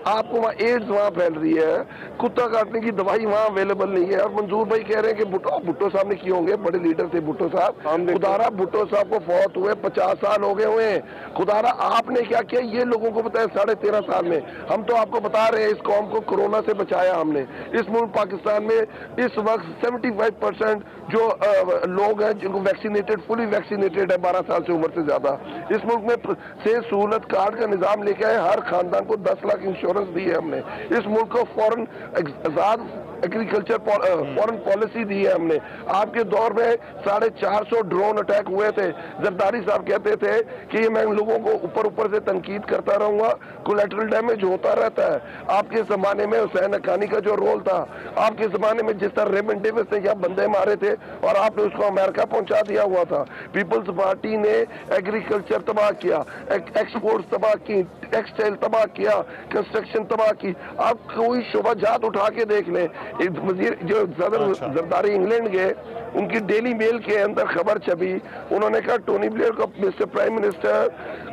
आपको वहाँ एड्स वहाँ फैल रही है, कुत्ता काटने की दवाई वहाँ अवेलेबल नहीं है। और मंजूर भाई कह रहे हैं कि भुट्टो साहब ने किए होंगे, बड़े लीडर थे भुट्टो साहब। खुदारा भुट्टो साहब को फौत हुए 50 साल हो गए हुए हैं। खुदारा आपने क्या किया ये लोगों को बताया 13.5 साल में। हम तो आपको बता रहे हैं इस कौम को कोरोना से बचाया हमने। इस मुल्क पाकिस्तान में इस वक्त 75% जो लोग हैं जिनको वैक्सीनेटेड, फुली वैक्सीनेटेड है 12 साल से उम्र से ज्यादा। इस मुल्क में से सहूलत कार्ड का निजाम लेके आए, हर खानदान को 10 लाख इंश्योरेंस दी है हमने। इस मुल्क को फॉरेन आजाद एग्रीकल्चर फॉरेन पॉलिसी दी है हमने। आपके दौर में 450 ड्रोन अटैक हुए थे। जरदारी साहब कहते थे कि मैं लोगों को ऊपर से तनकीद करता रहूंगा, कोलैटरल डैमेज होता रहता है। आपके जमाने में हुसैन हक्कानी का जो रोल था, आपके जमाने में जिस तरह रेमंड डेविस ने यहाँ बंदे मारे थे और आपने उसको अमेरिका पहुंचा दिया हुआ था। पीपल्स पार्टी ने एग्रीकल्चर तबाह किया, एक्सपोर्ट तबाह की, टेक्सटाइल तबाह किया, कंस्ट्रक्शन तबाह की। आप कोई शोभाजात उठा के देख लें। वजीर जो जरदारी इंग्लैंड गए, उनकी डेली मेल के अंदर खबर छपी, उन्होंने कहा टोनी ब्लेयर को mister prime minister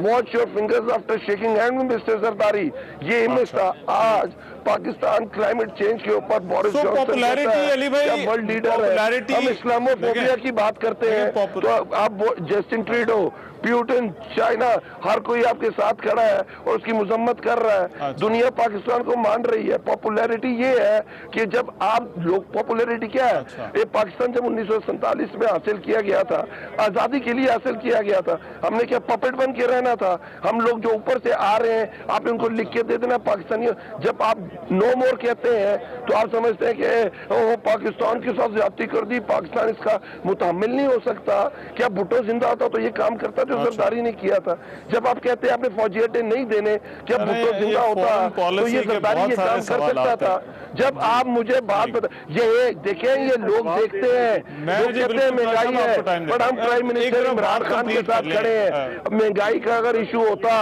watch your fingers after shaking hand with mister Zardari. ये इमेज था। आज पाकिस्तान क्लाइमेट चेंज के ऊपर बोरिस जॉनसन वर्ल्ड लीडर है। हम इस्लामोफोबिया की बात करते हैं तो आप जस्टिन ट्रूडो, प्यूटन, चाइना, हर कोई आपके साथ खड़ा है और उसकी मुजम्मत कर रहा है। दुनिया पाकिस्तान को मान रही है। पॉपुलैरिटी ये है कि जब आप लोग, पॉपुलैरिटी क्या है, ये पाकिस्तान जब 1947 में हासिल किया गया था, आजादी के लिए हासिल किया गया था, हमने क्या पपेट बन के रहना था? हम लोग जो ऊपर से आ रहे हैं, आपने उनको लिख के दे देना पाकिस्तानियों। जब आप नो मोर कहते हैं तो आप समझते हैं कि वो पाकिस्तान के साथ ज्यादती कर दी, पाकिस्तान इसका मुतहम्मिल नहीं हो सकता। क्या भुट्टो जिंदा होता तो ये काम करता जो जरदारी ने किया था? जब आप कहते हैं आपने फौजी अड्डे नहीं देने, क्या भुट्टो जिंदा होता तो ये जरदारी ये काम कर सकता था? जब आप मुझे बात बता, ये देखें, ये लोग देखते हैं, लोग कहते हैं महंगाई है, पर हम प्राइम मिनिस्टर इमरान खान के साथ खड़े हैं। महंगाई का अगर इशू होता,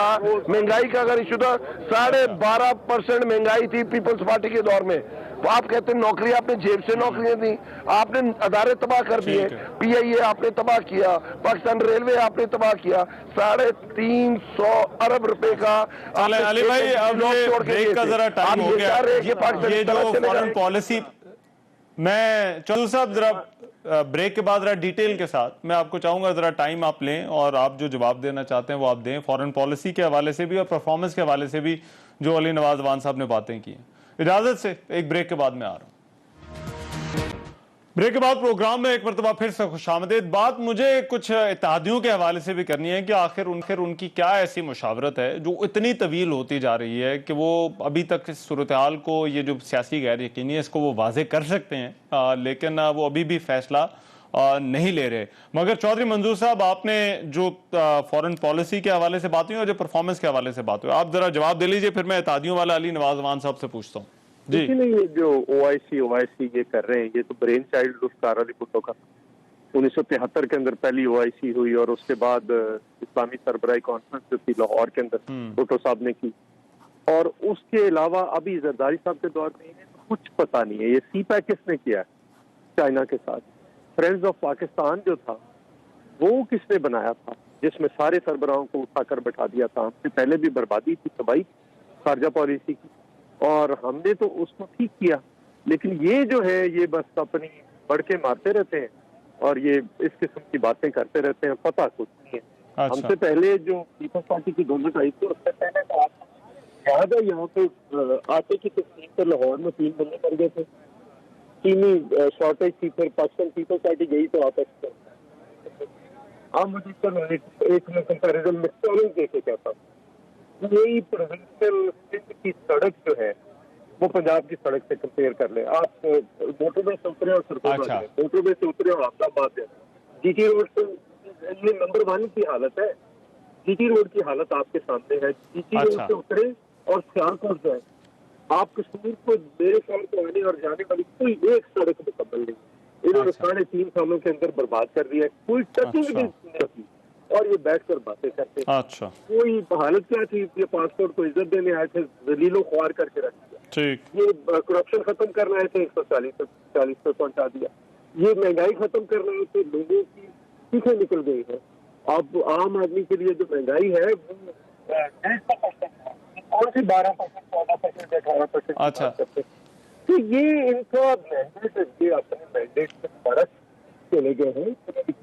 महंगाई का अगर इशू था, 12.5% महंगाई थी पीपल्स पार्टी के दौर में। तो आप कहते हैं नौकरी, आपने जेब से नौकरियां दी, आपने अदारे तबाह कर दिए, PIA आपने तबाह किया, पाकिस्तान रेलवे आपने तबाह किया, 350 अरब रुपए का। अली भाई अब ये ब्रेक का जरा टाइम हो गया। ये जो फॉरेन पॉलिसी, मैं चौधरी साहब जरा ब्रेक के बाद जरा डिटेल के साथ मैं आपको चाहूंगा जरा टाइम आप लें और आप जो जवाब देना चाहते हैं वो आप दें, फॉरेन पॉलिसी के हवाले से भी और परफॉर्मेंस के हवाले से भी जो अली नवाज वान साहब ने बातें की हैं। इजाजत से एक ब्रेक के बाद मैं आ रहा हूं। ब्रेक के बाद प्रोग्राम में एक मरतबा फिर से खुशामदीद। बात मुझे कुछ इत्तेहादियों के हवाले से भी करनी है कि आखिर उनकी क्या ऐसी मुशावरत है जो इतनी तवील होती जा रही है कि वो अभी तक इस सूरत हाल को, ये जो सियासी गैर यकीनी है, इसको वो वाजे कर सकते हैं, लेकिन वो अभी भी फैसला नहीं ले रहे। मगर चौधरी मंजूर साहब, आपने जो फॉरेन पॉलिसी के हवाले से बात हुई और जो परफॉर्मेंस के हवाले से बात हुई, आप जरा जवाब दे लीजिए, फिर मैं इत्तेहादियों वाला अली नवाज वान साहब से पूछता हूँ। जी नहीं, ये जो OIC ये कर रहे हैं, ये तो ब्रेन चाइल्ड उस्तारा अली भुट्टो का 1973 के अंदर पहली OIC हुई और उसके बाद इस्लामी सरबराही कॉन्फ्रेंस जो थी लाहौर के अंदर भुट्टो साहब ने की। और उसके अलावा अभी जरदारी साहब के दौर में इन्हें तो कुछ पता नहीं है। ये CPEC किसने किया है चाइना के साथ? फ्रेंड्स ऑफ पाकिस्तान जो था वो किसने बनाया था, जिसमें सारे सरबराहों को उठाकर बैठा दिया था? हमसे पहले भी बर्बादी थी, तबाही खारजा पॉलिसी की, और हमने तो उसको ठीक किया। लेकिन ये जो है, ये बस अपनी बढ़ के मारते रहते हैं और ये इस किस्म की बातें करते रहते हैं, पता कुछ नहीं है। अच्छा। हमसे पहले जो पीपल्स पार्टी की गवर्नमेंट आई थी उससे पहले तो याद है यहाँ पे आटे की तकसीम पर लाहौर में 3 बंदे कर गए थे, चीनी शॉर्टेज थी, फिर पाकिस्तान पीपल्स पार्टी गई तो आपस आप मुझे चलो एक कंपेरिजन में स्टॉलिंग देके कहता हूँ, यही प्रोविंशियल की सड़क जो है वो पंजाब की सड़क से कंपेयर कर ले। आप मोटरवे से उतरे और सरकोट मोटरवे से उतरे और आफताबाद जीटी रोड से, ये नंबर 1 की हालत है। जीटी रोड की हालत आपके सामने है। जीटी रोड से उतरे और सियालकोट जाए, आप कश्मीर को मेरे ख्याल को आने और जाने वाली कोई एक सड़क मुकम्मल नहीं। इन्होंने 3.5 सालों के अंदर बर्बाद कर दिया, कोई टचिंग भी नहीं की और ये बैठकर बातें करते हैं। कोई हालत क्या थी, ये पासपोर्ट को इज्जत देने आए थे, जलीलो ख्वार करके रख दिया। ये करप्शन खत्म करना आए थे, 140 पे पहुंचा दिया। ये महंगाई खत्म करना आए थे, लोगों की चीखें निकल गई है। अब आम आदमी के लिए जो महंगाई है वो कौन सी 12%, 14%, 18%। अच्छा, तो ये इनका मैंडेट, ये अपने मैंडेट से फर्क चले गए हैं।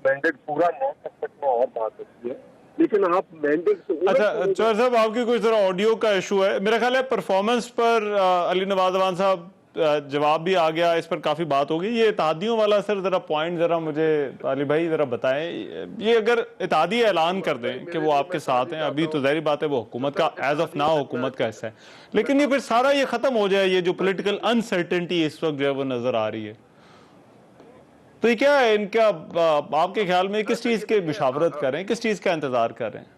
मैंडेट पूरा न कर सकना और बात होती है, लेकिन आप मैंडेट से। अच्छा चौधरी साहब, आपकी कोई जरा ऑडियो का इशू है मेरा ख्याल है। परफॉर्मेंस पर अली नवाज अवान साहब जवाब भी आ गया, इस पर काफी बात होगी। ये इत्तेहादियों वाला सर जरा पॉइंट जरा मुझे अली भाई जरा बताएं। ये अगर इत्तेहादी ऐलान कर दें कि वो आपके साथ हैं, अभी तो जाहिर बात है वो हुकूमत का एज ऑफ नाउ हुकूमत का हिस्सा है, लेकिन ये फिर सारा ये खत्म हो जाए, ये जो पॉलिटिकल अनसर्टेनिटी इस वक्त जो है वो नजर आ रही है, तो ये क्या है इनका, आपके ख्याल में किस चीज के मुशावरत कर रहे हैं, किस चीज का इंतजार कर रहे हैं?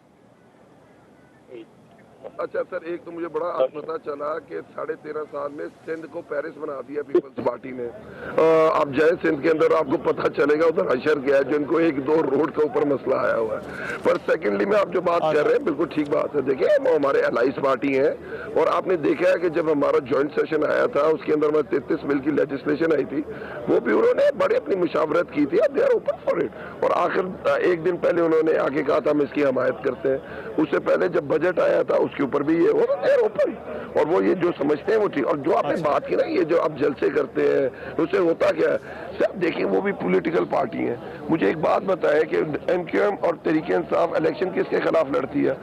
अच्छा सर, एक तो मुझे बड़ा आज पता चला कि 13.5 साल में सिंध को पेरिस बना दिया पीपल्स पार्टी ने। आप जाए सिंध के अंदर, आपको पता चलेगा उधर हशर क्या है, जिनको 1-2 रोड के ऊपर मसला आया हुआ है। पर सेकेंडली में आप जो बात कर रहे हैं बिल्कुल ठीक बात है। देखिए वो हमारे अलाइस पार्टी है, और आपने देखा है कि जब हमारा ज्वाइंट सेशन आया था उसके अंदर में 33 बिल की लेजिस्लेशन आई थी, वो भी उन्होंने बड़ी अपनी मुशावरत की थी। अब they are open for it. और आखिर एक दिन पहले उन्होंने आगे कहा था हम इसकी हमायत करते हैं। उससे पहले जब बजट आया था उसके ऊपर भी ये हो देयर ओपन, और वो ये जो समझते हैं वो ठीक। और जो आपने बात की ना, ये जो आप जलसे करते हैं उससे होता क्या है सर, देखिए वो भी पॉलिटिकल पार्टी है। मुझे एक बात बताए कि एमक्यूएम और तहरीक इंसाफ इलेक्शन किसके खिलाफ लड़ती है?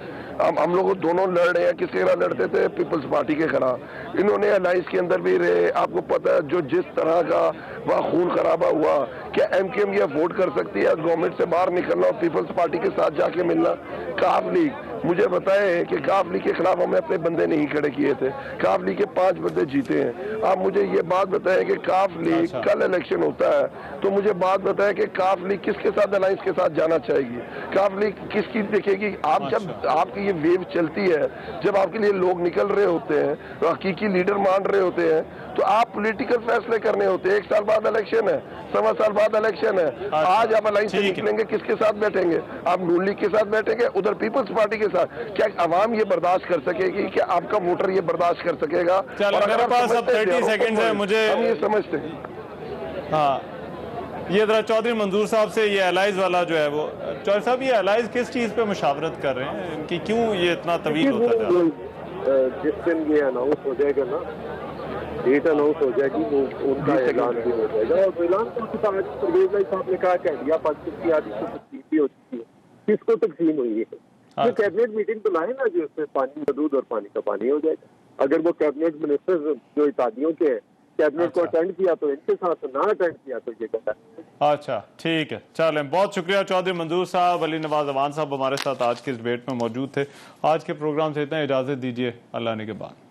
हम लोग दोनों लड़ रहे हैं, किसके खिलाफ लड़ते थे? पीपल्स पार्टी के खिलाफ। इन्होंने अलायंस के अंदर भी रहे, आपको पता है जो जिस तरह का वह खून खराबा हुआ, क्या एमक्यूएम ये अफोर्ड कर सकती है गवर्नमेंट से बाहर निकलना और पीपल्स पार्टी के साथ जाके मिलना? काफ लीग मुझे बताए कि काफ लीग के खिलाफ हमें अपने बंदे नहीं खड़े किए थे, काफ लीग के 5 बंदे जीते हैं। आप मुझे ये बात बताएं कि काफ लीग कल इलेक्शन होता है तो मुझे बात बताएं कि काफ लीग किसके साथ अलायंस के साथ जाना चाहेगी, काफ लीग किसकी देखेगी? आप जब आपकी ये वेव चलती है, जब आपके लिए लोग निकल रहे होते हैं, तो हकीकी लीडर मान रहे होते हैं, तो आप पॉलिटिकल फैसले करने होते हैं। 1 साल बाद इलेक्शन है, 1.25 साल बाद इलेक्शन है। आज आप अलायंस से निकलेंगे, किसके साथ बैठेंगे? आप नून लीग के साथ बैठेंगे, उधर पीपल्स पार्टी के साथ। क्या अवाम ये बर्दाश्त कर सकेगी? क्या आपका वोटर ये बर्दाश्त कर सकेगा? और मेरे पास अब 30 सेकंड है, मुझे हम ये समझते हैं। हाँ, ये जरा चौधरी मंजूर साहब से ये अलाइज वाला जो है वो, चौधरी साहब ये अलाइज किस चीज पे मुशावरत कर रहे हैं, इनकी क्यों ये इतना तवील होता जा रहा है? जिस दिन ये अनाउंस हो जाएगा ना, डेट अनाउंस हो जाएगी, वो उनका ऐलान भी हो जाएगा। और ऐलान तो आज परवेज भाई साहब ने कहा कि इंडिया पाकिस्तान की आदि को तकसीम भी हो चुकी है, किसको तकसीम हुई है? ये कैबिनेट मीटिंग बुलाए ना, जो उसमें पानी का दूध और पानी का पानी हो जाएगा। अगर वो कैबिनेट मिनिस्टर जो इत्तेहादियों के हैं, कैबिनेट को अटेंड किया तो इनके साथ, ना अटेंड किया तो ये कहता। अच्छा ठीक है, चलें, बहुत शुक्रिया चौधरी मंजूर साहब। अली नवाज अवान साहब हमारे साथ आज के इस डिबेट में मौजूद थे। आज के प्रोग्राम से इतना, इजाजत दीजिए, अल्लाह ने के बाद।